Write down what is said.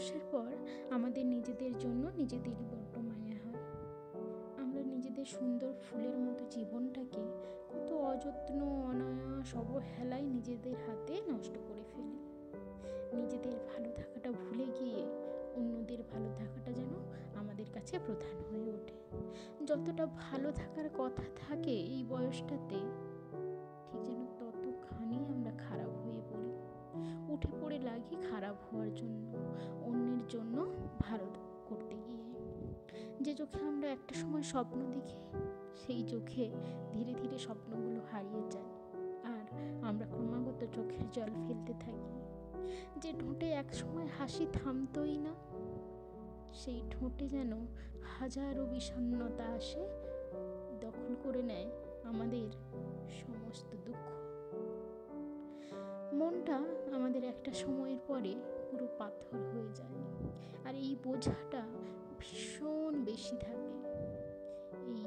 বয়সের পর আমাদের নিজেদের জন্য নিজেদেরই বড্ড মায়া হয়। আমরা নিজেদের সুন্দর ফুলের মতো জীবনটাকে কত অযত্ন, অনায়াস, অবহেলায় নিজেদের হাতে নষ্ট করে ফেলি। নিজেদের ভালো থাকাটা ভুলে গিয়ে অন্যদের ভালো থাকাটা যেন আমাদের কাছে প্রধান হয়ে ওঠে। যতটা ভালো থাকার কথা থাকে এই বয়সটাতে, ঠিক যেন ততখানি আমরা খারাপ হয়ে পড়ি। উঠে পড়ে লাগি খারাপ হওয়ার জন্য, অন্যের জন্য ভালো করতে গিয়ে। যে চোখে আমরা একটা সময় স্বপ্ন দেখি, সেই চোখে ধীরে ধীরে স্বপ্নগুলো হারিয়ে যায়, আর আমরা ক্রমাগত চোখের জল ফেলতে থাকি। যে ঠোঁটে এক সময় হাসি থামতই না, সেই ঠোঁটে যেন হাজারো বিষণ্ণতা আসে, দখল করে নেয় আমাদের সমস্ত দুঃখ। মনটা আমাদের একটা সময়ের পরে পুরো পাথর হয়ে যায়, আর এই বোঝাটা ভীষণ বেশি থাকে। এই